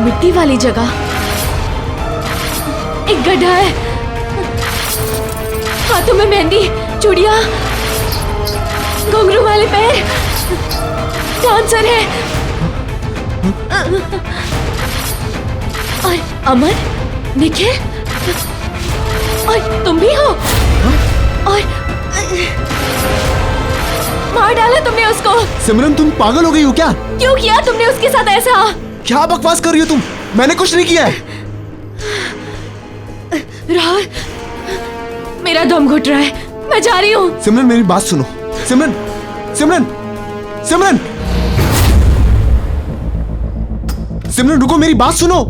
मिट्टी वाली जगह, एक गड्ढा है, हाथों में मेहंदी, चूड़ियां, घुंघरू वाले पैर, डांसर है। और अमन, निखिल, और तुम भी हो। और मार डाला तुमने उसको। सिमरन तुम पागल हो गई हो क्या? क्यों किया तुमने उसके साथ ऐसा? क्या बकवास कर रही हो तुम? मैंने कुछ नहीं किया है। राहुल, मेरा दम घुट रहा है, मैं जा रही हूँ। सिमरन मेरी बात सुनो। सिमरन, सिमरन, सिमरन, सिमरन रुको, मेरी बात सुनो।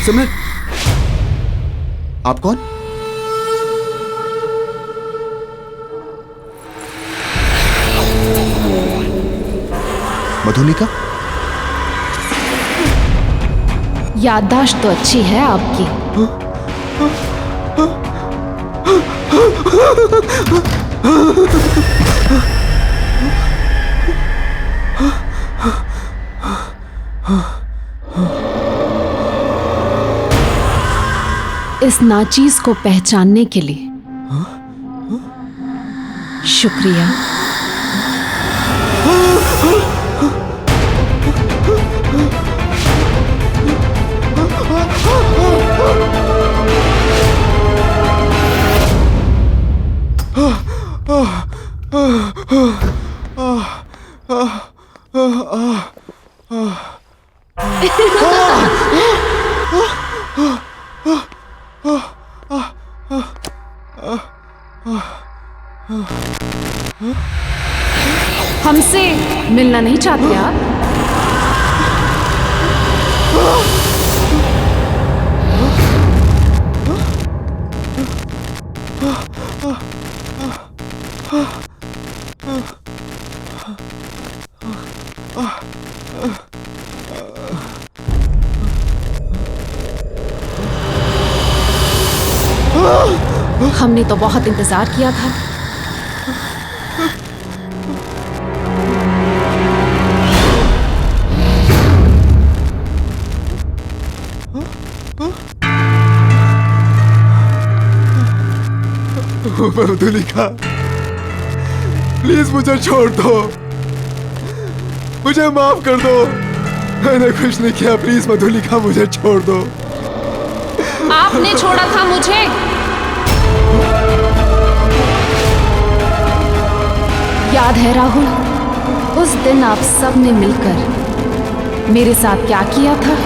सिमरन, आप कौन? मधुलिका? याददाश्त तो अच्छी है आपकी। इस नाचीज को पहचानने के लिए शुक्रिया। हमसे मिलना नहीं चाहते आप? हमने तो बहुत इंतजार किया था। मधुलिका, प्लीज मुझे छोड़ दो, मुझे माफ कर दो। मैंने कुछ नहीं किया, प्लीज मधुलिका मुझे छोड़ दो। आपने छोड़ा था मुझे। याद है राहुल, उस दिन आप सब ने मिलकर मेरे साथ क्या किया था?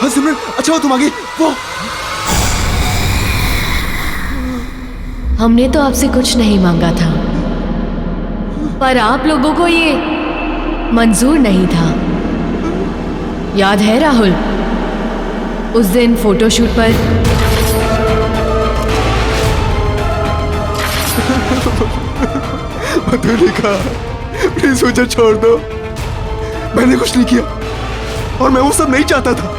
हाँ सिमरन, अच्छा हो तुम आ गई। वो हमने तो आपसे कुछ नहीं मांगा था, पर आप लोगों को ये मंजूर नहीं था। याद है राहुल, उस दिन फोटोशूट पर मधुलिका, प्लीज मुझे छोड़ दो। मैंने कुछ नहीं किया और मैं वो सब नहीं चाहता था।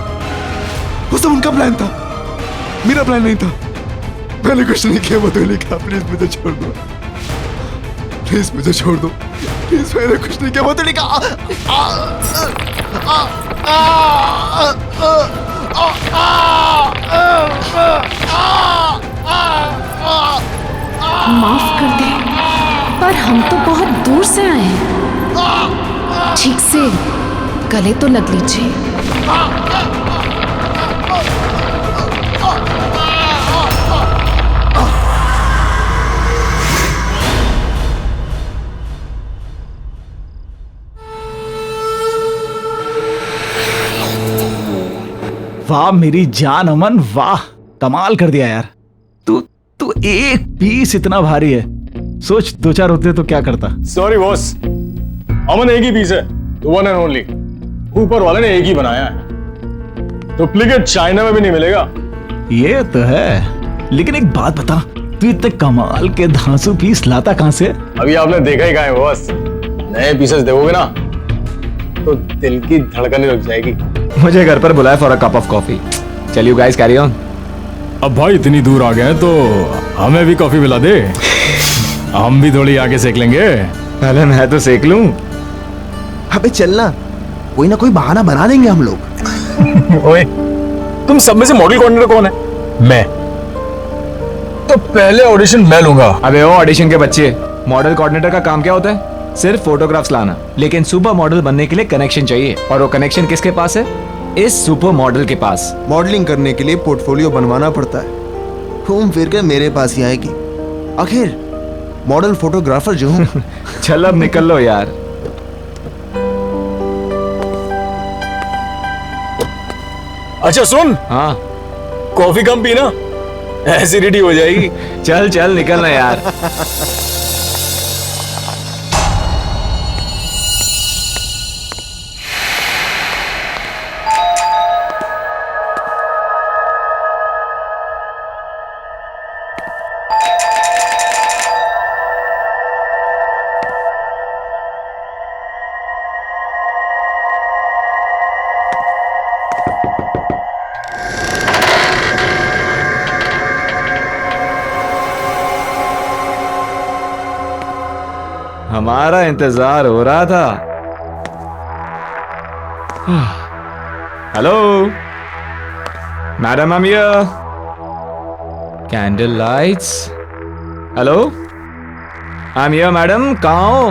वो सब उनका प्लान था, मेरा प्लान नहीं था। मैंने कुछ नहीं किया मधुलिका, प्लीज मुझे छोड़ दो। प्लीज मुझे छोड़ दो, प्लीज। मैंने कुछ नहीं किया मधुलिका। माफ कर दे, पर हम तो बहुत दूर से आए हैं। ठीक से गले तो लग लीजिए। वाह मेरी जान अमन, वाह कमाल कर दिया यार। तू तू एक पीस इतना भारी है। सोच 2-4 होते तो क्या करता। सॉरी बॉस, अमन एक ही पीस है, वन एंड ओनली। ऊपर वाले ने एक ही बनाया है, डुप्लीकेट चाइना में भी नहीं मिलेगा। ये तो है, लेकिन एक बात बता, तू इतने कमाल के धांसू पीस लाता कहां से? अभी आपने देखा ही कहाँ है बॉस। नए पीसेस देखोगे ना तो दिल की धड़कनें रुक जाएगी। मुझे घर पर बुलाया for a cup of coffee. चल यू गाइस कैरी ऑन। अब भाई इतनी दूर आ गए हैं तो हमें भी कॉफी पिला दे, हम भी थोड़ी आगे सेक लेंगे। पहले मैं तो सेक लूं। अबे चलना, कोई ना कोई बहाना बना देंगे हम लोग। ओए, तुम सब में से मॉडल कोऑर्डिनेटर कौन है? मैं। तो पहले ऑडिशन मैं लूंगा। अबे ओ ऑडिशन के बच्चे, मॉडल कोऑर्डिनेटर का काम क्या होता है? सिर्फ फोटोग्राफ्स लाना। लेकिन सुपर मॉडल बनने के लिए कनेक्शन चाहिए, और वो कनेक्शन किसके पास है? इस सुपर मॉडल के पास। मॉडलिंग करने के लिए पोर्टफोलियो बनवाना पड़ता है। घूम फिर के मेरे पास ही आएगी। आखिर मॉडल फोटोग्राफर जो हूँ। चल अब निकल लो यार। अच्छा सुन, हाँ कॉफी कम पीना, एसिडिटी हो जाएगी। चल चल निकलना यार। हमारा इंतजार हो रहा था। Hello madam, I am here. Candle lights. Hello I am here madam, कहाँ हो?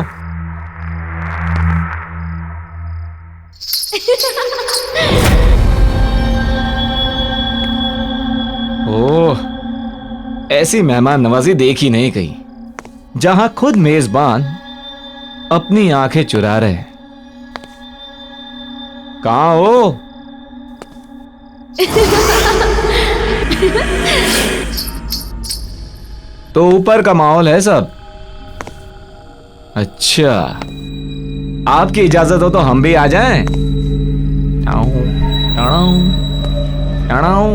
ओह, ऐसी मेहमान नवाजी देखी नहीं कहीं, जहां खुद मेजबान अपनी आंखें चुरा रहे। कहां हो? तो ऊपर का माहौल है सब। अच्छा, आपकी इजाजत हो तो हम भी आ जाएं? Tau, tau, tau.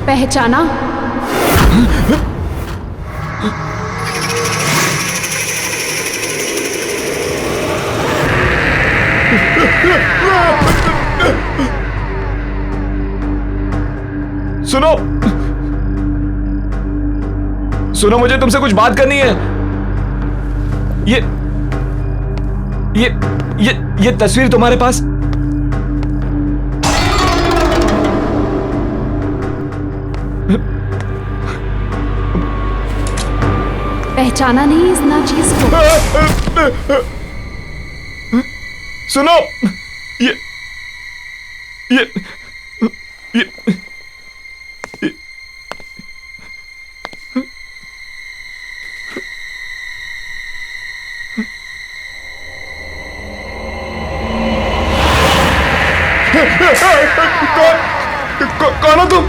पहचाना? सुनो सुनो, मुझे तुमसे कुछ बात करनी है। ये तस्वीर तुम्हारे पास? पहचाना नहीं इस नाचीज को? सुनो, ये ये ये कौन हो तुम?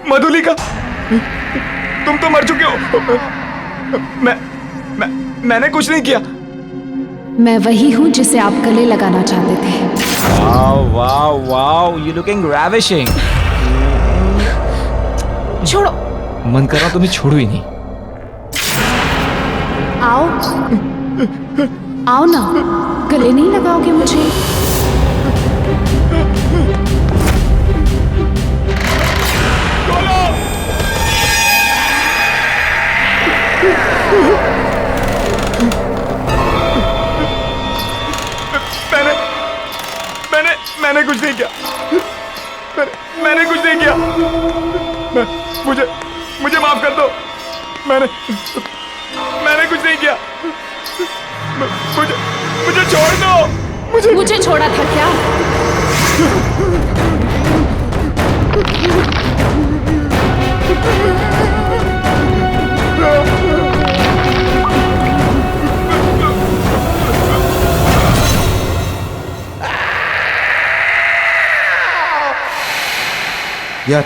मधुलिका, तुम तो मर चुके हो। मैंने कुछ नहीं किया। मैं वही हूं जिसे आप गले लगाना चाहते थे। Wow wow wow, you looking ravishing. छोड़ो। मन कर रहा तुम्हें छोड़ू ही नहीं। आओ आओ ना, गले नहीं लगाओगे मुझे? मैंने कुछ नहीं किया। मैंने कुछ नहीं किया। मुझे माफ कर दो। मैंने कुछ नहीं किया। मुझे छोड़ दो। मुझे छोड़ा था क्या? यार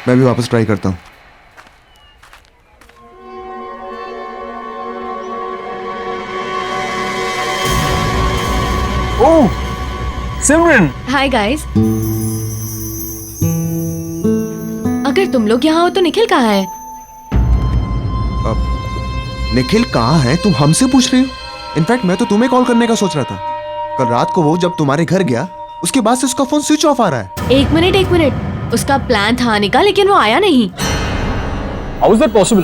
मैं भी वापस ट्राई करता हूँ। ओह सिमरन, हाय गाइस। अगर तुम लोग यहाँ हो तो निखिल कहाँ है? निखिल कहाँ है तुम हमसे पूछ रहे हो? इनफैक्ट मैं तो तुम्हें कॉल करने का सोच रहा था। कल रात को वो जब तुम्हारे घर गया उसके बाद से उसका फोन स्विच ऑफ आ रहा है। एक मिनट, उसका प्लान था आने का लेकिन वो आया नहीं। How is that possible?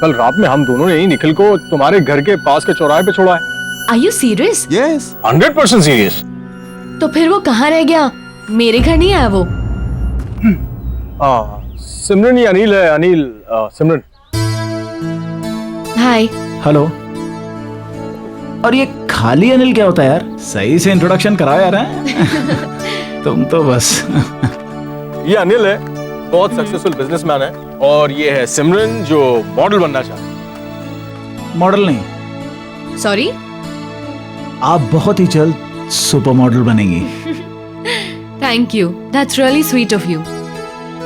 कल रात में हम दोनों ने ही निखिल को तुम्हारे घर के पास के चौराहे पे छोड़ा है। Are you serious? Yes 100% serious. तो फिर वो कहाँ रह गया? मेरे घर नहीं आया वो? सिमरन, ये अनिल है। अनिल, सिमरन। हाय। हेलो। और ये खाली अनिल क्या होता है यार? सही से इंट्रोडक्शन कराओ यार। हैं? तुम तो बस। ये अनिल है, बहुत सक्सेसफुल बिजनेसमैन है, और ये है सिमरन जो मॉडल बनना चाहता है। मॉडल नहीं, सॉरी। आप बहुत ही जल्द सुपर मॉडल बनेंगी। Thank you, that's really sweet of you.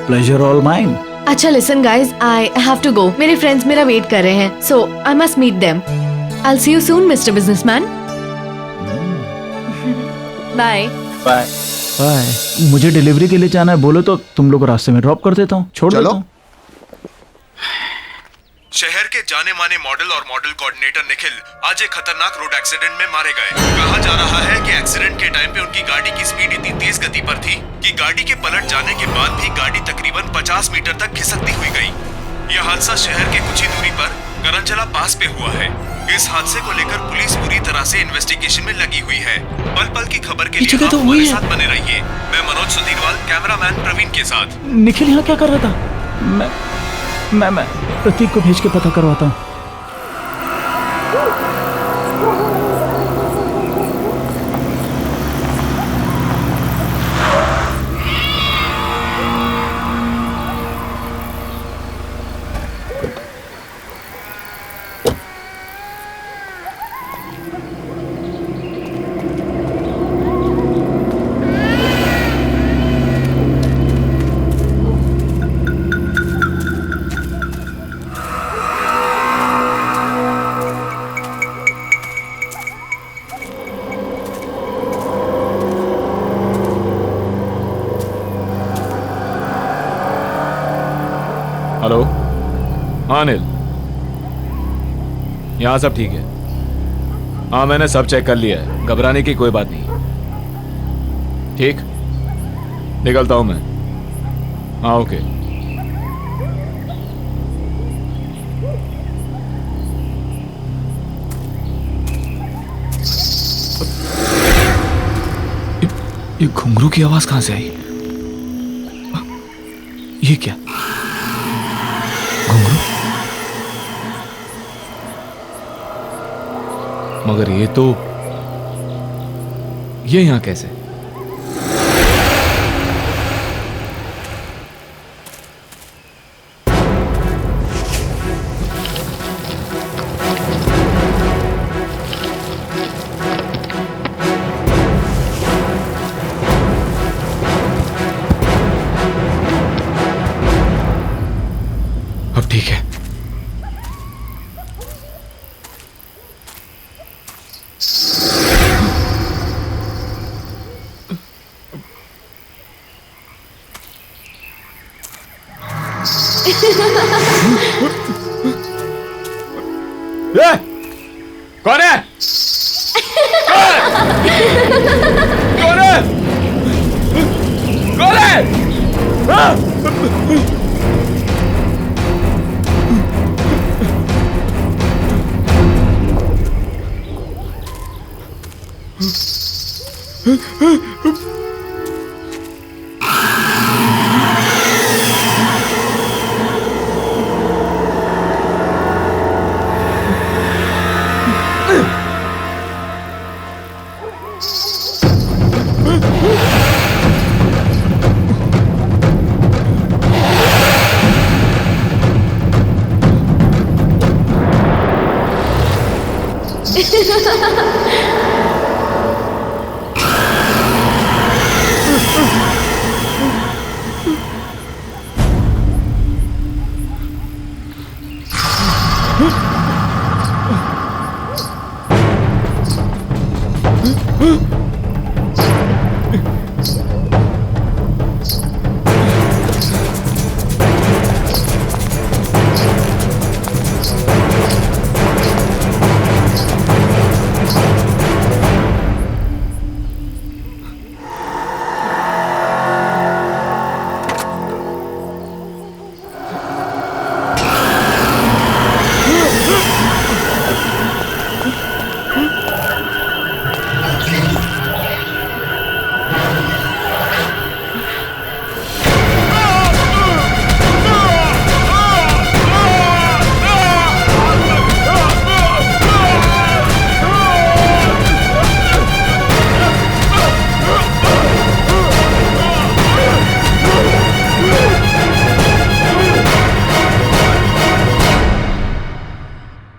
Pleasure all mine. अच्छा listen guys, I have to go. मेरे फ्रेंड्स मेरा वेट कर रहे हैं, so I must meet them. I will see you soon mister businessman. Bye. Bye. Bye. मुझे delivery के लिए जाना है, बोलो तो तुम लोग को रास्ते में ड्रॉप कर देता हूँ, छोड़ चलो। देता हूँ। शहर के जाने माने मॉडल और मॉडल कोऑर्डिनेटर निखिल आज एक खतरनाक रोड एक्सीडेंट में मारे गए। कहा जा रहा है कि एक्सीडेंट के टाइम पे उनकी गाड़ी की स्पीड इतनी तेज गति पर थी कि गाड़ी के पलट जाने के बाद भी गाड़ी तकरीबन 50 मीटर तक खिसकती हुई गई। यह हादसा शहर के कुछ ही दूरी पर करंजला पास पे हुआ है। इस हादसे को लेकर पुलिस पूरी तरह से इन्वेस्टिगेशन में लगी हुई है। पल पल की खबर के लिए आप हमारे साथ बने रहिए। मैं मनोज सुधीरवाल, कैमरामैन प्रवीण के साथ। निखिल यहाँ क्या कर रहा था? मैं प्रतीक को भेज के पता करवाता हूँ। हेलो। हाँ अनिल, यहाँ सब ठीक है। हाँ मैंने सब चेक कर लिया है, घबराने की कोई बात नहीं। ठीक, निकलता हूँ मैं। हाँ ओके। ये घुंघरू की आवाज कहाँ से आई? ये क्या घुंघरू? मगर ये यहां कैसे? अब ठीक है। ए, कौन है? कौन है? कौन है? हाँ?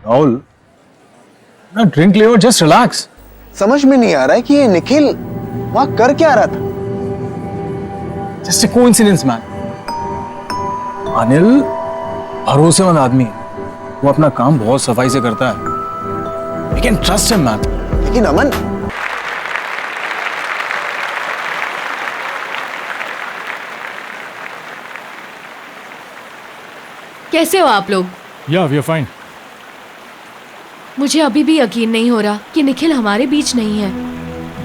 राहुल, ना ड्रिंक ले और जस्ट रिलैक्स। समझ में नहीं आ रहा है कि ये निखिल वहां कर क्या रहा था। Just a coincidence man. Anil भरोसेमंद आदमी है, वो अपना काम बहुत सफाई से करता है। We can trust him man. लेकिन अमन, कैसे हो आप लोग? या वी आर फाइन। मुझे अभी भी यकीन नहीं हो रहा कि निखिल हमारे बीच नहीं है।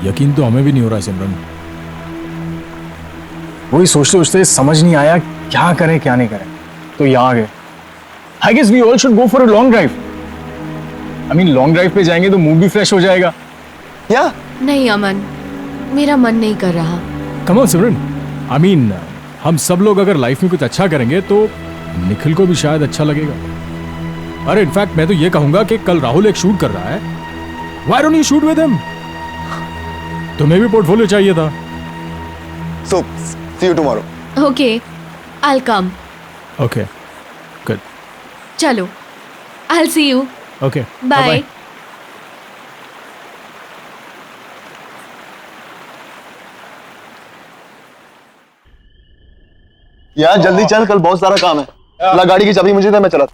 यकीन तो हमें भी नहीं हो रहा है सिमरन। वही सोचते सोचते समझ नहीं आया क्या करें क्या नहीं करें, तो यहाँ आ गए। I guess we all should go for a long drive. I mean long drive पे जाएंगे तो मूड भी फ्रेश हो जाएगा। या नहीं अमन, मेरा मन नहीं कर रहा। Come on Simran, I mean हम सब लोग अगर लाइफ में कुछ अच्छा करेंगे तो निखिल को भी शायद अच्छा लगेगा। अरे इनफैक्ट मैं तो ये कहूंगा कि कल राहुल एक शूट कर रहा है, why don't you shoot with him? तुम्हें भी पोर्टफोलियो चाहिए था। So see you tomorrow. Okay, I will come. Okay good, चलो, I will see you. Okay bye. यार जल्दी चल, कल बहुत सारा काम है। ला गाड़ी की चाबी मुझे दे, मैं चला।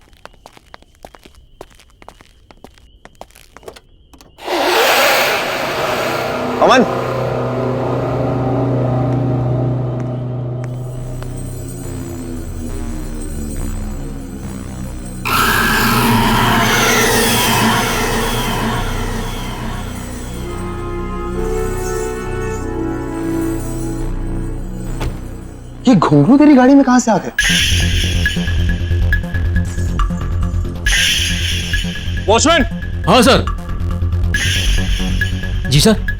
अमन, ये घुंघरू तेरी गाड़ी में कहां से आ गए? वॉचमैन। हाँ सर। जी सर।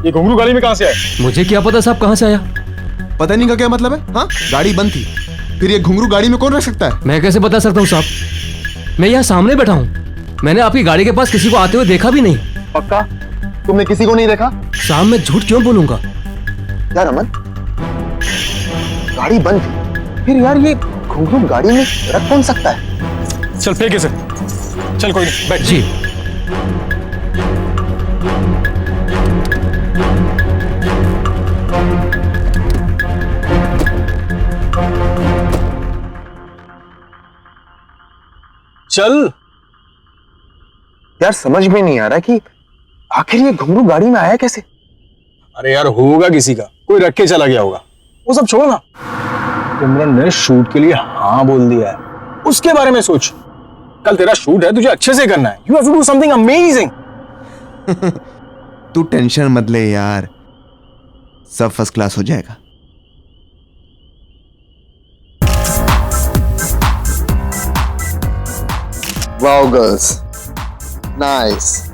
ये घुंघरू गाड़ी में कहां से आए? मुझे क्या पता साहब कहाँ से आया। पता नहीं का क्या मतलब है? हाँ, गाड़ी बंद थी, फिर ये घुंघरू गाड़ी में कौन रख सकता है? मैं कैसे बता सकता हूँ साहब, मैं यहाँ सामने बैठा हूँ। मैंने आपकी गाड़ी के पास किसी को आते हुए देखा भी नहीं। पक्का तुमने किसी को नहीं देखा? साहब मैं झूठ क्यों बोलूंगा। यार अमन, गाड़ी बंद थी, फिर यार ये घुंघरू गाड़ी में रख कौन सकता है? चल फेंके से, चल कोई नहीं, बैठ। जी। चल। यार समझ में नहीं आ रहा कि आखिर ये घुंघरू गाड़ी में आया कैसे? अरे यार होगा किसी का, कोई रख के चला गया होगा। वो सब छोड़ो ना, सिमरन ने शूट के लिए हाँ बोल दिया है, उसके बारे में सोच। कल तेरा शूट है, तुझे अच्छे से करना है। You have to do something amazing. तू टेंशन मत ले यार, सब फर्स्ट क्लास हो जाएगा। Wow girls, nice.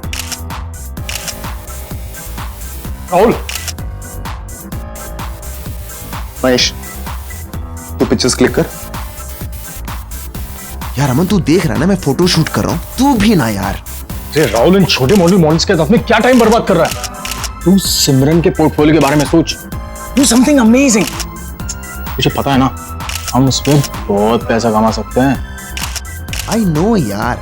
Rahul, Mahesh, तू पिक्चर्स क्लिक कर। यार अमन, तू देख रहा है ना मैं फोटो शूट कर रहा हूं, तू भी ना यार। अरे राहुल, इन छोटे मॉडल्स के साथ में क्या टाइम बर्बाद कर रहा है? तू सिमरन के पोर्टफोलियो के बारे में सोच। Do something amazing. तुझे पता है ना, हम उस पर बहुत पैसा कमा सकते हैं। आई नो यार।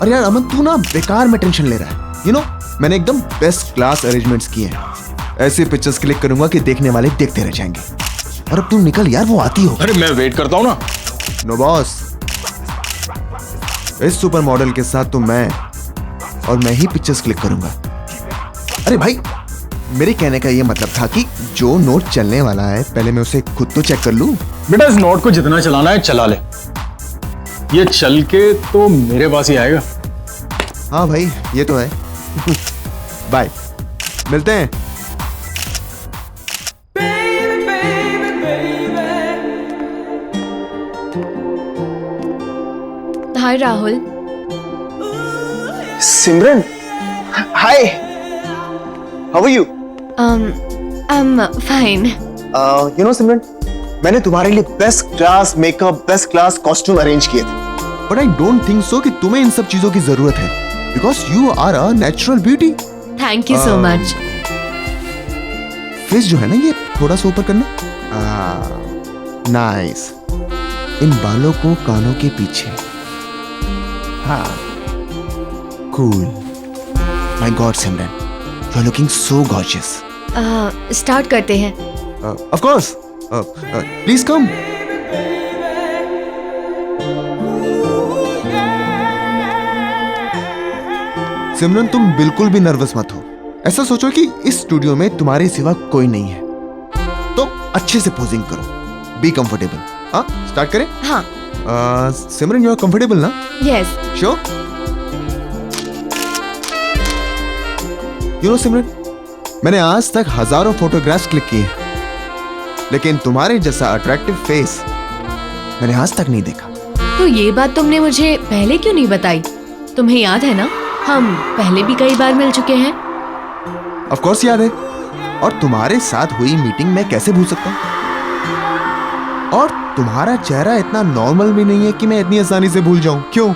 और यार अमन, तू ना बेकार में टेंशन ले रहा है। यू नो, मैंने एकदम बेस्ट क्लास अरेंजमेंट्स किए हैं। ऐसे पिक्चर्स क्लिक करूंगा कि देखने वाले देखते रह जाएंगे। और अब तू निकल यार, वो आती हो। अरे मैं वेट करता हूं ना। नो बॉस, इस सुपर मॉडल के साथ तो मैं ही पिक्चर्स क्लिक करूंगा। अरे भाई, मेरे कहने का ये मतलब था कि जो नोट चलने वाला है पहले मैं उसे खुद तो चेक कर लूं। बेटा इस नोट को जितना चलाना है चला ले, ये चल के तो मेरे पास ही आएगा। हाँ भाई, ये तो है। बाय, मिलते हैं। Hi Rahul. Simran, hi, how are you? I am fine. You know Simran, मैंने तुम्हारे लिए best class makeup, best class costume arrange किए थे। But I don't think so कि तुम्हें इन सब चीजों की जरूरत है, because you are a natural beauty. Thank you so much. Face जो है ना, ये थोड़ा सा ऊपर करना। नाइस। इन बालों को कानों के पीछे। हाँ, cool. My god Simran, you are looking so gorgeous. Start करते हैं। Of course, please come. Simran, तुम बिल्कुल भी नर्वस मत हो। ऐसा सोचो कि इस स्टूडियो में तुम्हारे सिवा कोई नहीं है, तो अच्छे से पोजिंग करो। Be comfortable. हाँ, स्टार्ट करें? हाँ। सिमरन, यू आर कंफर्टेबल ना? Yes. Sure? You know Simran, मैंने आज तक हजारों फोटोग्राफ्स क्लिक किए, लेकिन तुम्हारे जैसा अट्रैक्टिव फेस मैंने आज तक नहीं देखा। तो ये बात तुमने मुझे पहले क्यों नहीं बताई? तुम्हें याद है ना, हम पहले भी कई बार मिल चुके हैं। ऑफ कोर्स याद है, और तुम्हारे साथ हुई मीटिंग मैं कैसे भूल सकता हूं? और तुम्हारा चेहरा इतना नॉर्मल भी नहीं है कि मैं इतनी आसानी से भूल जाऊं। क्यों?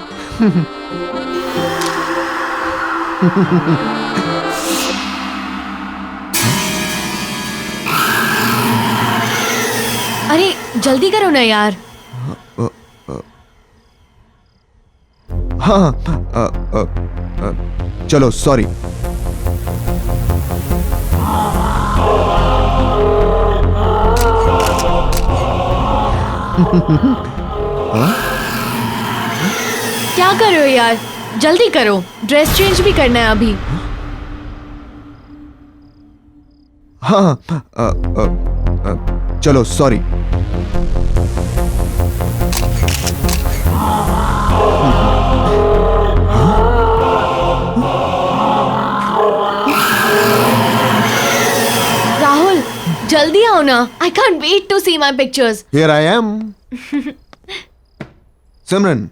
अरे जल्दी करो ना यार। हाँ, चलो, सॉरी। क्या कर रहे हो यार? जल्दी करो, ड्रेस चेंज भी करना है अभी। हाँ, चलो, सॉरी। राहुल जल्दी आओ ना, I can't wait to see my pictures. Here I am. Simran,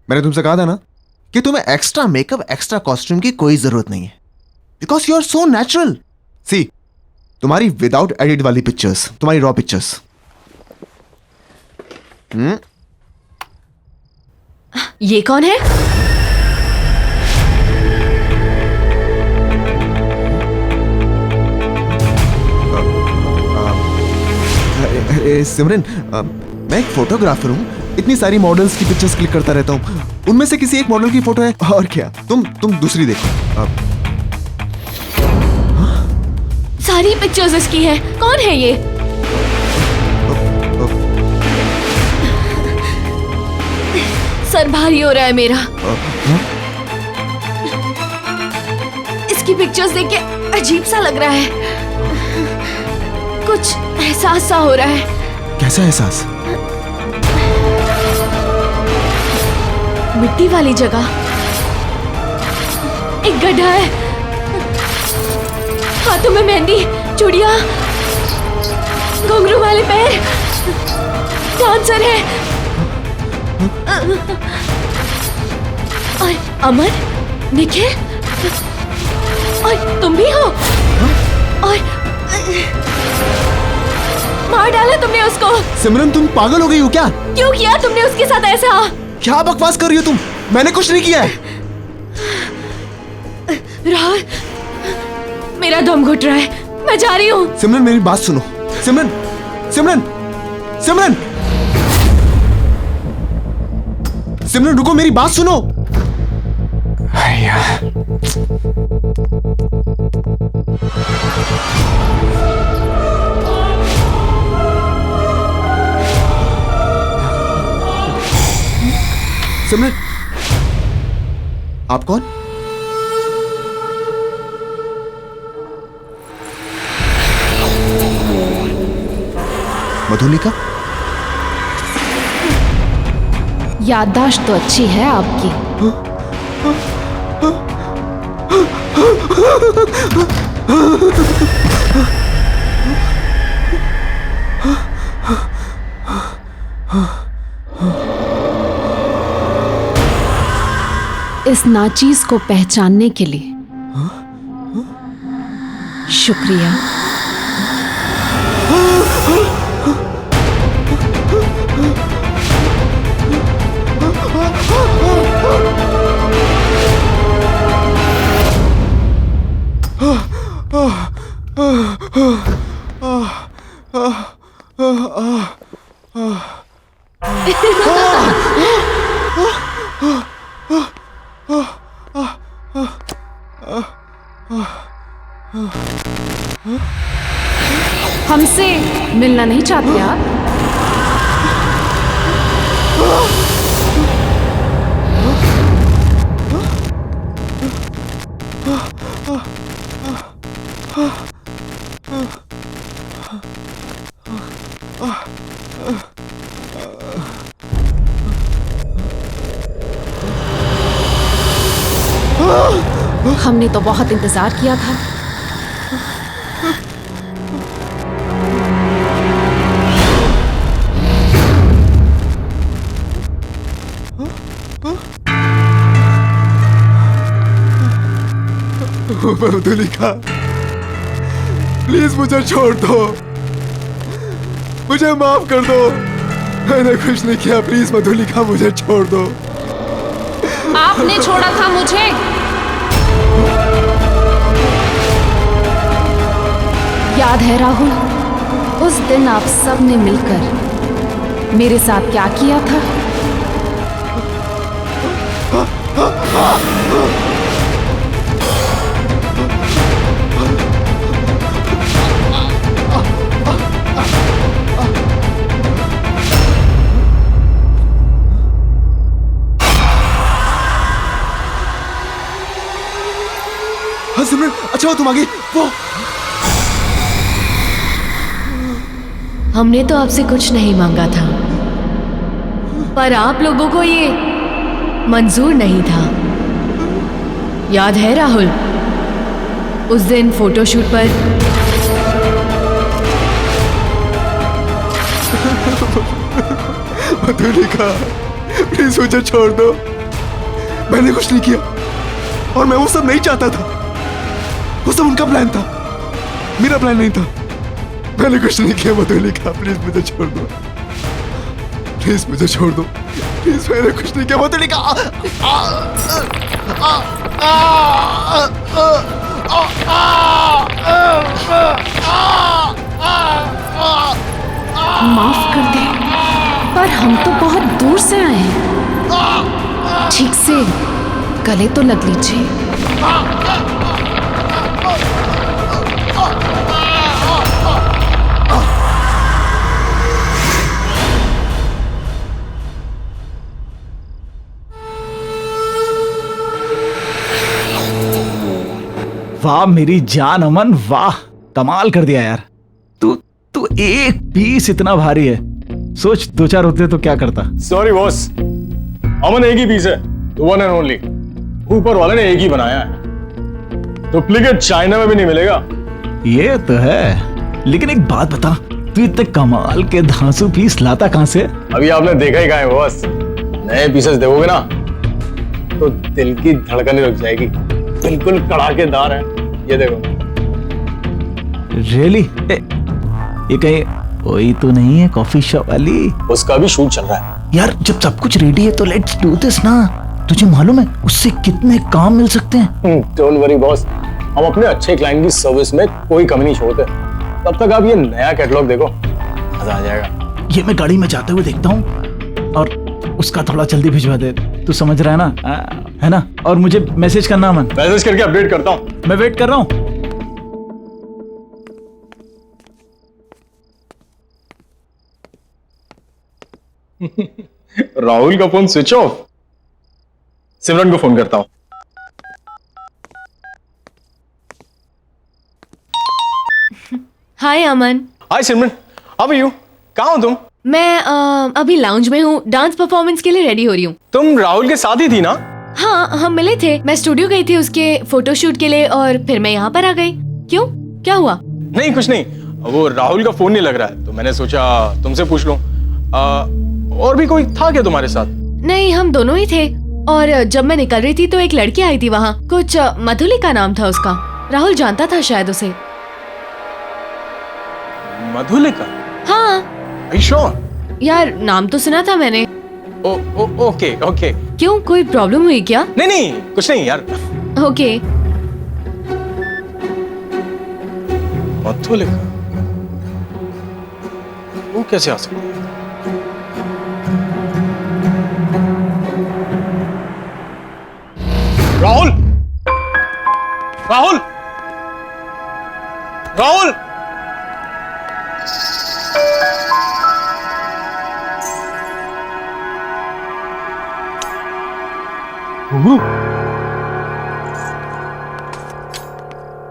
मैंने तुमसे कहा था ना कि तुम्हें एक्स्ट्रा मेकअप, एक्स्ट्रा कॉस्ट्यूम की कोई जरूरत नहीं है, because you are so natural. See, तुम्हारी विदाउट एडिट वाली पिक्चर्स, तुम्हारी रॉ पिक्चर्स। ये कौन है? सिमरन, मैं एक फोटोग्राफर हूँ, इतनी सारी मॉडल्स की पिक्चर्स क्लिक करता रहता हूँ। उनमें से किसी एक मॉडल की फोटो है, और क्या, तुम दूसरी देखो। सारी पिक्चर्स इसकी हैं। कौन है ये? सर भारी हो रहा है मेरा। इसकी पिक्चर्स देख के अजीब सा लग रहा है, कुछ एहसास सा हो रहा है। कैसा एहसास? मिट्टी वाली जगह एक गड्ढा है, हाथों में मेहंदी, चूड़ियां, घुंघरू वाले पैर, डांसर है। और अमन, निखिल, और तुम भी हो। और मार डाला तुमने उसको। सिमरन, तुम पागल हो गई हो क्या? क्यों किया तुमने उसके साथ ऐसा? क्या बकवास कर रही हो तुम? मैंने कुछ नहीं किया है। राहुल, मेरा दम घुट रहा है, मैं जा रही हूँ। सिमरन, मेरी बात सुनो। सिमरन, सिमरन, सिमरन, सिमरन, रुको, मेरी बात सुनो। सिमरन, आप कौन? मधुलिका? याददाश्त तो अच्छी है आपकी। इस नाचीज को पहचानने के लिए शुक्रिया। हमसे मिलना नहीं चाहते आप? हमने तो बहुत इंतजार किया था। मधुलिका, प्लीज मुझे छोड़ दो, मुझे माफ कर दो। मैंने कुछ नहीं किया, प्लीज मधुलिका मुझे छोड़ दो। आपने छोड़ा था मुझे। याद है राहुल, उस दिन आप सब ने मिलकर मेरे साथ क्या किया था? हाँ सिमरन, अच्छा हो तुम आ गई। वो हमने तो आपसे कुछ नहीं मांगा था, पर आप लोगों को ये मंजूर नहीं था। याद है राहुल, उस दिन फोटोशूट पर मधुलिका, प्लीज मुझे छोड़ दो। मैंने कुछ नहीं किया और मैं वो सब नहीं चाहता था। वो सब उनका प्लान था, मेरा प्लान नहीं था। मैंने कुछ नहीं किया मधुलिका, प्लीज मुझे छोड़ दो। प्लीज मुझे छोड़ दो, प्लीज। मैंने कुछ नहीं किया मधुलिका। माफ कर दे, पर हम तो बहुत दूर से आए हैं। ठीक से गले तो लग लीजिए। वाह मेरी जान अमन, वाह कमाल कर दिया यार। तू तू एक पीस इतना भारी है, सोच दो चार होते तो क्या करता। सॉरी बॉस, अमन एक ही पीस है, वन एंड ओनली। ऊपर वाले ने एक ही बनाया है, डुप्लीकेट चाइना में भी नहीं मिलेगा। ये तो है, लेकिन एक बात बता, तू इतने कमाल के धांसू पीस लाता कहां से? अभी आपने देखा ही कहाँ है बॉस। नए पीसेस देखोगे ना तो दिल की धड़कन रुक जाएगी। बिल्कुल कड़ाकेदार है, ये देखो। रियली? ये कहीं वही तो नहीं है कॉफी शॉप वाली? उसका भी शूट चल रहा है यार जब सब कुछ रेडी है तो लेट्स डू दिस ना। तुझे मालूम है उससे कितने काम मिल सकते हैं? डोंट वरी बॉस, हम अपने अच्छे क्लाइंट की सर्विस में कोई कमी नहीं छोड़ते। तब तक आप ये नया कैटलॉग देखो, मजा आ जाएगा। ये मैं गाड़ी में जाते हुए देखता हूँ, और उसका थोड़ा जल्दी भिजवा दे। तू समझ रहा है ना? है ना? और मुझे मैसेज करना अमन। मैसेज करके अपडेट करता हूँ। मैं वेट कर रहा हूँ। राहुल का फोन स्विच ऑफ। सिमरन को फोन करता हूँ। हाय अमन। हाय सिमरन, हाउ आर यू? कहाँ हो तुम? मैं अभी लाउंज में हूँ, डांस परफॉर्मेंस के लिए रेडी हो रही हूँ। तुम राहुल के साथ ही थी ना? हाँ, हम मिले थे। मैं स्टूडियो गई थी उसके फोटोशूट के लिए और फिर मैं यहाँ पर आ गई। क्यों, क्या हुआ? नहीं कुछ नहीं, वो राहुल का फोन नहीं लग रहा है तो मैंने सोचा तुमसे पूछ लूं। और भी कोई था क्या तुम्हारे साथ? नहीं, हम दोनों ही थे। और जब मैं निकल रही थी तो एक लड़की आई थी वहाँ, कुछ मधुलिका नाम था उसका। राहुल जानता था शायद उसे। मधुलिका? हाँ। Are you sure? यार नाम तो सुना था मैंने। Okay okay. क्यों, कोई प्रॉब्लम हुई क्या? नहीं नहीं कुछ नहीं यार। ओके। मधुलिका वो कैसे आ सकती है? राहुल, राहुल, राहुल!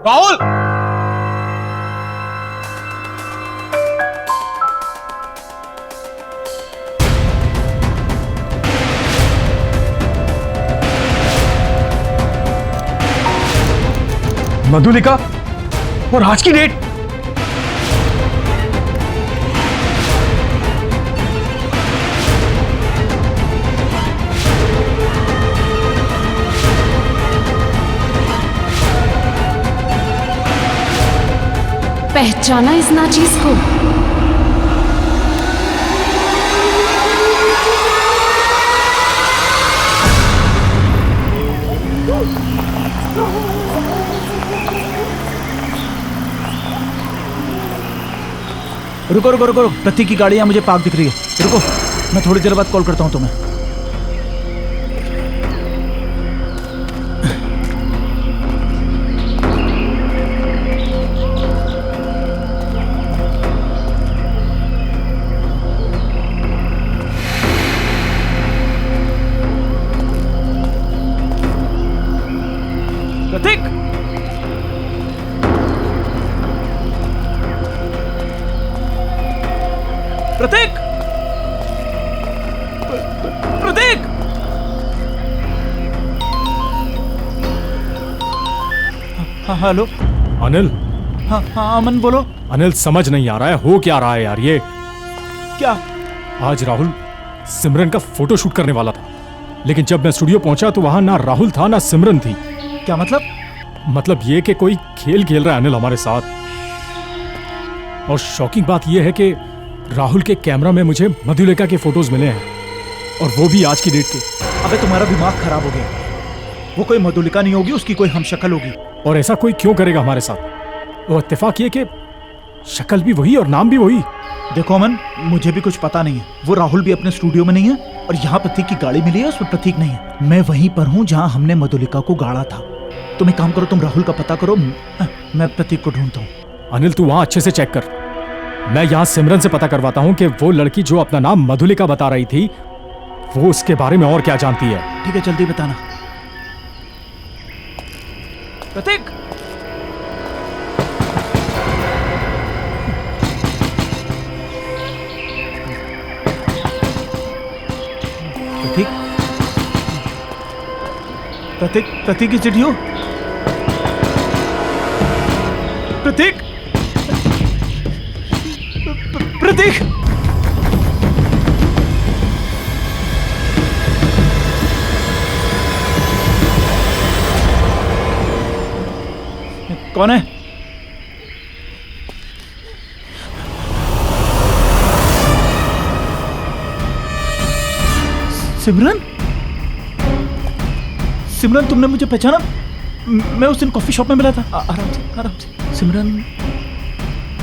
राहुल! मधुलिका और आज की डेट। पहचाना इस नाचीज को? रुको रुको रुको, प्रतीक की गाड़ी यहाँ मुझे पार्क दिख रही है। रुको, मैं थोड़ी देर बाद कॉल करता हूँ तुम्हें। प्रतीक! प्रतीक! प्रतीक! हाँ हेलो। अनिल। हाँ हाँ अमन बोलो। अनिल समझ नहीं आ रहा है हो क्या रहा है यार ये। क्या? आज राहुल सिमरन का फोटो शूट करने वाला था, लेकिन जब मैं स्टूडियो पहुंचा तो वहां ना राहुल था ना सिमरन थी। क्या मतलब? मतलब ये कि कोई खेल खेल रहा है अनिल हमारे साथ। और शॉकिंग बात यह है कि राहुल के कैमरा में मुझे मधुलिका के फोटोज मिले हैं, और वो भी आज की डेट के। अबे तुम्हारा दिमाग खराब हो गया। वो कोई मधुलिका नहीं होगी, उसकी कोई हमशक्ल होगी। और ऐसा कोई क्यों करेगा हमारे साथ? वो इत्तेफाक ये कि शक्ल भी वही और नाम भी वही। देखो अमन, मुझे भी कुछ पता नहीं है। वो राहुल भी अपने स्टूडियो में नहीं है, और यहाँ प्रतीक की गाड़ी मिली है, उसमें प्रतीक नहीं है। मैं वहीं पर हूँ जहाँ हमने मधुलिका को गाड़ा था। तुम एक काम करो, तुम राहुल का पता करो, मैं प्रतीक को ढूंढता हूँ। अनिल तू वहां अच्छे से चेक कर, मैं यहाँ सिमरन से पता करवाता हूँ कि वो लड़की जो अपना नाम मधुलिका बता रही थी वो उसके बारे में और क्या जानती है। ठीक है, जल्दी बताना। प्रतीक! प्रतीक? प्रतीक, प्रतीक की चिट्ठी हो? प्रतीक! प्रतीक! कौन है? सिमरन? सिमरन, तुमने मुझे पहचाना? मैं उस दिन कॉफी शॉप में मिला था। आराम से, आराम से। सिमरन,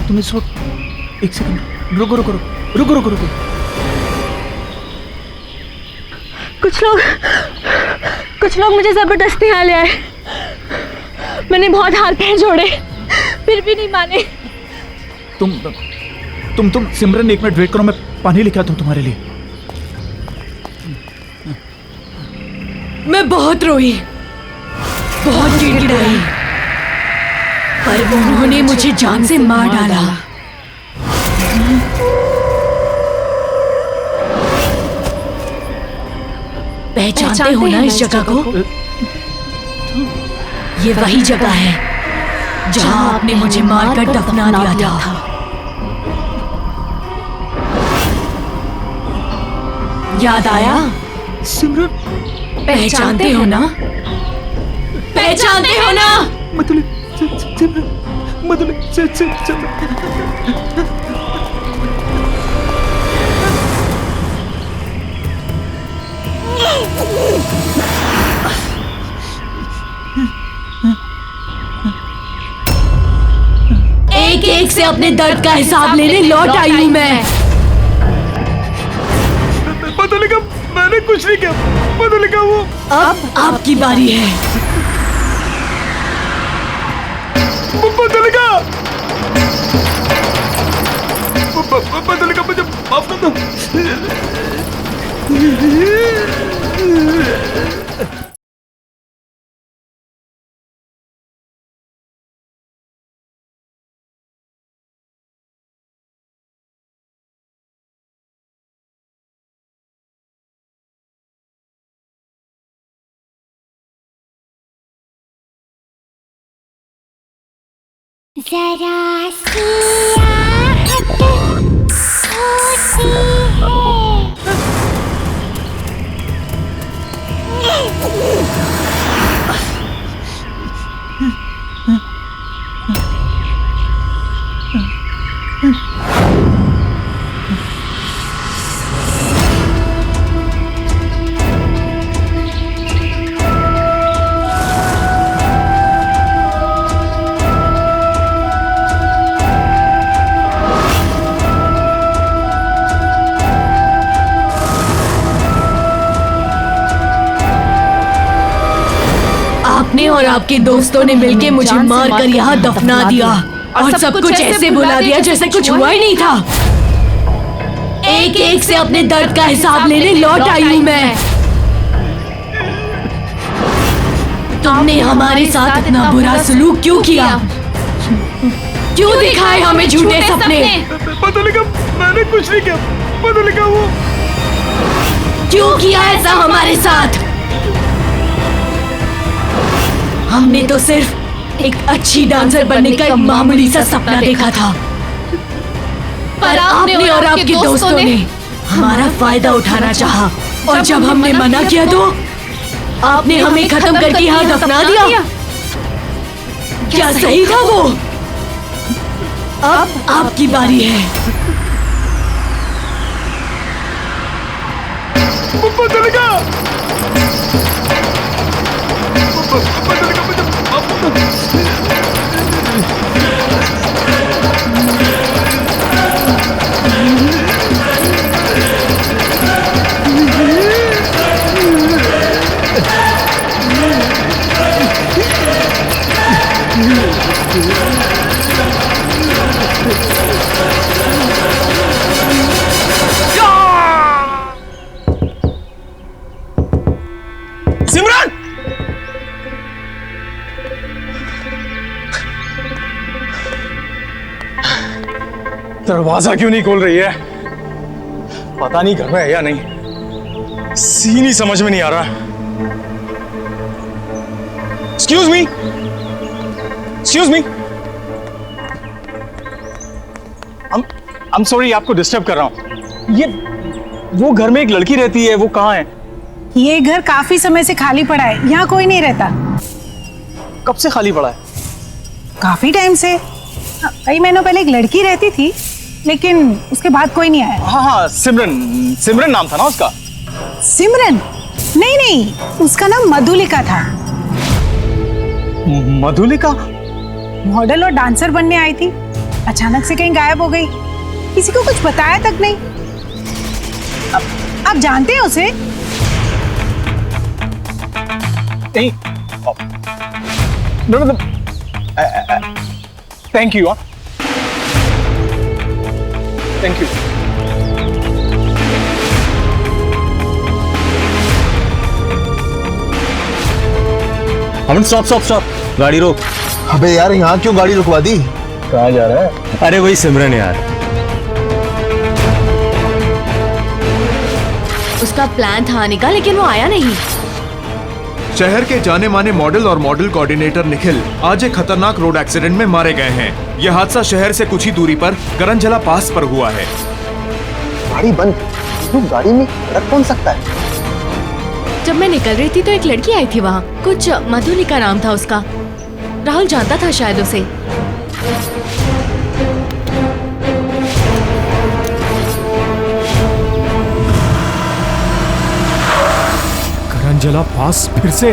तुम इस वक्त एक सेकंड रुको रुको रुको रुको रुको रुको। कुछ लोग मुझे जबरदस्ती यहाँ ले आए। मैंने बहुत हाथ पैर जोड़े, फिर भी नहीं माने। तुम सिमरन, एक मिनट वेट करो, मैं पानी लेके आता हूँ तुम्हारे लिए। मैं बहुत रोई, बहुत गिड़गिड़ाई, पर उन्होंने मुझे जान से मार डाला। पहचानते हो ना इस जगह को? ये वही जगह है जहां आपने मुझे मारकर दफना दिया था। याद आया? सिमरन, पहचानते हो ना? पहचानते हो ना? मधुली, सिमरन, मधुली, एक एक से अपने दर्द का हिसाब लेने लौट आई हूं मैं। मधुलिका, मैंने कुछ नहीं किया। मधुलिका, वो अब आपकी बारी है। मधुलिका, मधुलिका, मुझे माफ कर दो। जरा सी आहट होती आपने और आपके दोस्तों ने मिलके मुझे मारकर यहाँ दफना दिया और सब कुछ ऐसे बुला दिया जैसे कुछ हुआ ही नहीं था। एक एक से अपने दर्द का हिसाब लेने लौट आई हूँ मैं। तुमने हमारे साथ इतना बुरा सलूक क्यों किया? क्यों दिखाए हमें झूठे सपने? मधुलिका, मैंने कुछ नहीं किया। मधुलिका, वो क्यों किया ऐसा हमारे साथ? हमने तो सिर्फ एक अच्छी डांसर बनने का एक मामूली सा सपना देखा था, पर आपने और आपके दोस्तों ने हमारा फायदा उठाना चाहा और जब हमने मना किया तो आपने हमें खत्म करके यहाँ दफना दिया। क्या सही था वो? अब आपकी बारी है। मधुलिका, मधुलिका, मुझे माफ कर दो। सिमरन! दरवाजा क्यों नहीं खोल रही है? पता नहीं घर में है या नहीं। सीन ही समझ में नहीं आ रहा। Excuse me, excuse me. I'm sorry, आपको डिस्टर्ब कर रहा हूँ। ये वो घर में एक लड़की रहती है, वो कहाँ है? ये घर काफी समय से खाली पड़ा है, यहाँ कोई नहीं रहता। कब से खाली पड़ा है? काफी टाइम से। कई महीनों पहले एक लड़की रहती थी, लेकिन उसके बाद कोई नहीं आया। हाँ हाँ, सिमरन, सिमरन नाम था ना उसका? सिमरन? नहीं नहीं, उसका नाम मधुलिका था। मधुलिका? मॉडल और डांसर बनने आई थी, अचानक से कहीं गायब हो गई, किसी को कुछ बताया तक नहीं। आप जानते हैं उसे? नहीं, मतलब thank you. Thank you. Aman, stop stop stop, गाड़ी रोक। अबे यार, यहाँ क्यों गाड़ी रुकवा दी? कहाँ जा रहा है? अरे वही सिमरन यार। उसका प्लान था आने का, लेकिन वो आया नहीं। शहर के जाने माने मॉडल और मॉडल कोऑर्डिनेटर निखिल आज एक खतरनाक रोड एक्सीडेंट में मारे गए हैं। यह हादसा शहर से कुछ ही दूरी पर करंजला पास पर हुआ है। गाड़ी बंद, तो गाड़ी में रख कौन सकता है? जब मैं निकल रही थी तो एक लड़की आई थी वहाँ, कुछ मधुलिका नाम था उसका। राहुल जानता था शायद उसे। करंजला पास फिर से?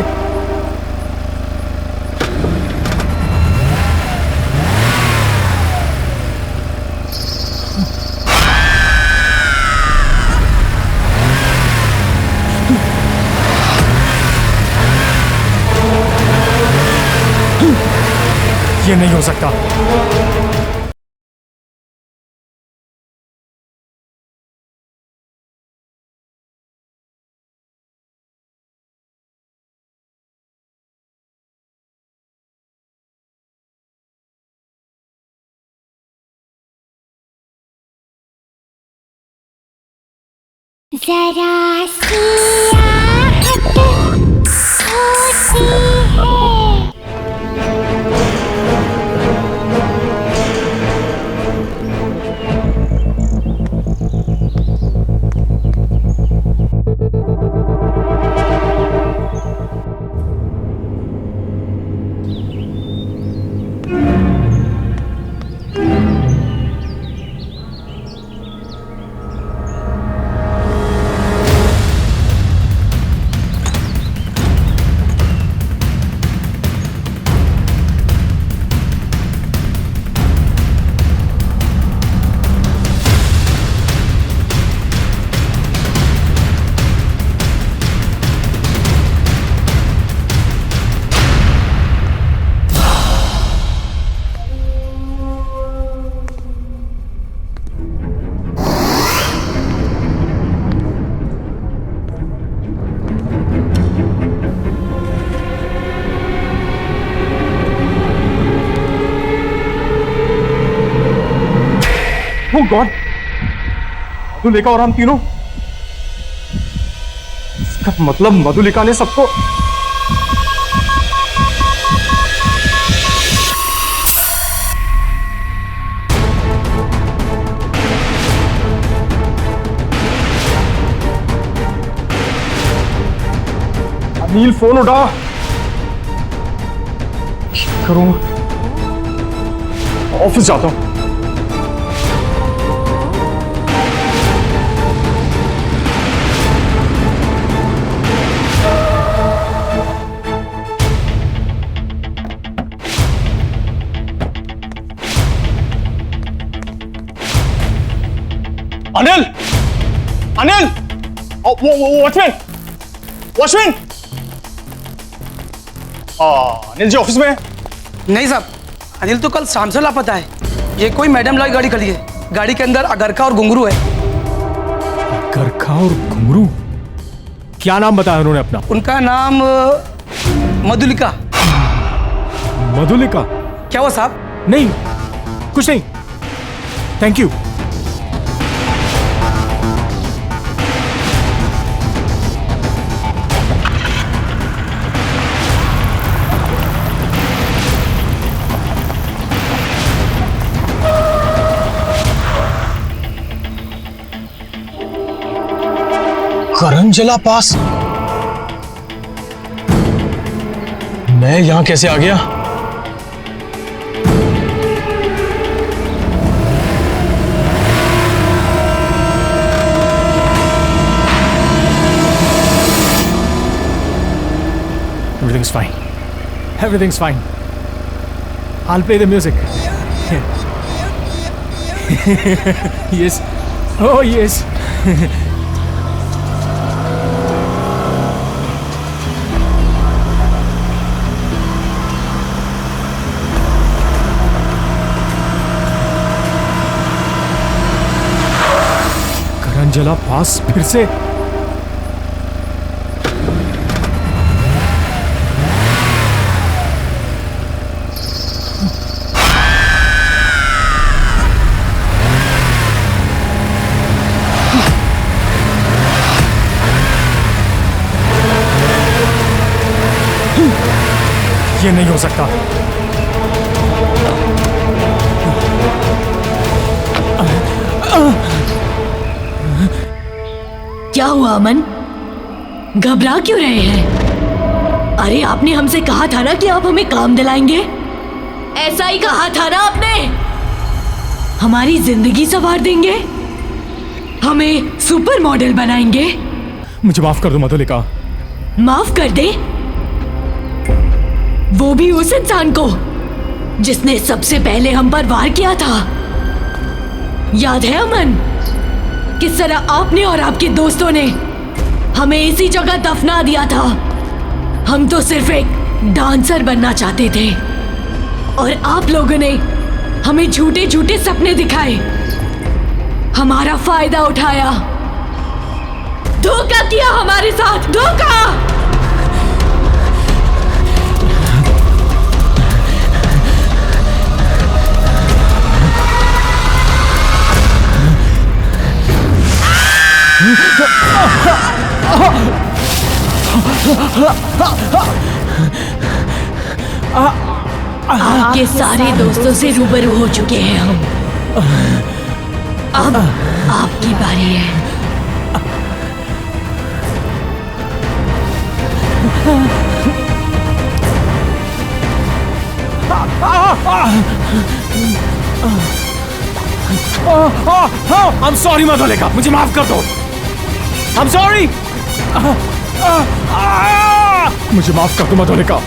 ये नहीं हो सकता। जरा सी आहट होती है। Oh God! मधुलिका और हम तीनों, इसका मतलब मधुलिका ने सबको अनिल फोन उठा। करूं, ऑफिस जाता हूं। Anil! Anil! Watchman! Watchman! Anil ji office में? नहीं साहब, अनिल तो कल शाम से लापता है। ये कोई मैडम लाई गाड़ी खड़ी है। गाड़ी के अंदर अगरखा और घुंघरू है। अगरखा और घुंघरू? क्या नाम बताया उन्होंने अपना? उनका नाम मधुलिका। मधुलिका? क्या हुआ साहब? नहीं, कुछ नहीं, थैंक यू। करंजला पास? मैं यहां कैसे आ गया? Everything's fine. Everything's fine. I'll play the music. Yes. Oh yes. करंजला पास फिर से? ये नहीं हो सकता। क्या हुआ अमन? घबरा क्यों रहे हैं? अरे आपने हमसे कहा था ना कि आप हमें काम दिलाएंगे। ऐसा ही कहा था ना आपने। हमारी जिंदगी संवार देंगे, हमें सुपर मॉडल बनाएंगे। मुझे माफ कर दो मधुलिका। माफ कर दे? वो भी उस इंसान को जिसने सबसे पहले हम पर वार किया था। याद है अमन, किस तरह आपने और आपके दोस्तों ने हमें इसी जगह दफना दिया था। हम तो सिर्फ एक डांसर बनना चाहते थे और आप लोगों ने हमें झूठे झूठे सपने दिखाए, हमारा फायदा उठाया, धोखा किया हमारे साथ, धोखा। आपके सारे दोस्तों से रूबरू हो चुके हैं हम। अब आपकी बारी है। I'm sorry मधुलिका, मुझे माफ कर दो। I'm sorry। मुझे माफ कर दो मधुलिका।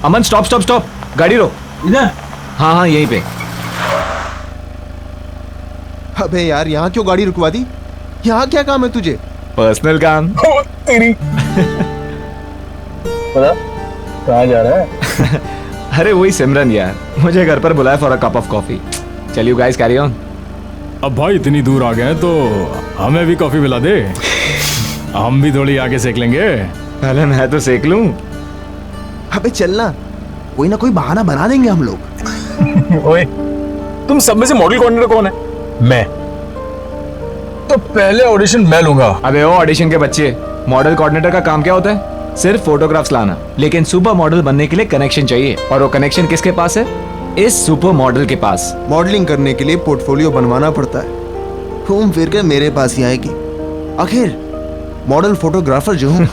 अमन स्टॉप स्टॉप स्टॉप, गाड़ी रोक। इधर? हाँ हाँ यहीं पे। अबे यार, यहाँ क्यों गाड़ी रुकवा दी? यहाँ क्या काम है तुझे? पर्सनल काम। तेरी पता कहाँ जा रहा है? अरे वही सिमरन यार, मुझे घर पर बुलाया for a cup of coffee. चल यू गाइस कैरी ऑन। अब भाई इतनी दूर आ गए हैं तो हमें भी कॉफी पिला दे, हम भी थोड़ी आगे सेक लेंगे। पहले मैं तो सेक लूं। अबे चलना, कोई ना कोई बहाना बना देंगे हम लोग। ओए, तुम सब में से मॉडल कोऑर्डिनेटर कौन है? मैं। तो पहले ऑडिशन मैं लूंगा। अबे ओ ऑडिशन के बच्चे, मॉडल कोऑर्डिनेटर का काम क्या होता है? सिर्फ फोटोग्राफ्स लाना। लेकिन सुपर मॉडल बनने के लिए कनेक्शन चाहिए, और वो कनेक्शन किसके पास है? इस सुपर मॉडल के पास। मॉडलिंग करने के लिए पोर्टफोलियो बनवाना पड़ता है, घूम फिर कर मेरे पास ही आएगी। आखिर मॉडल फोटोग्राफर जो हूँ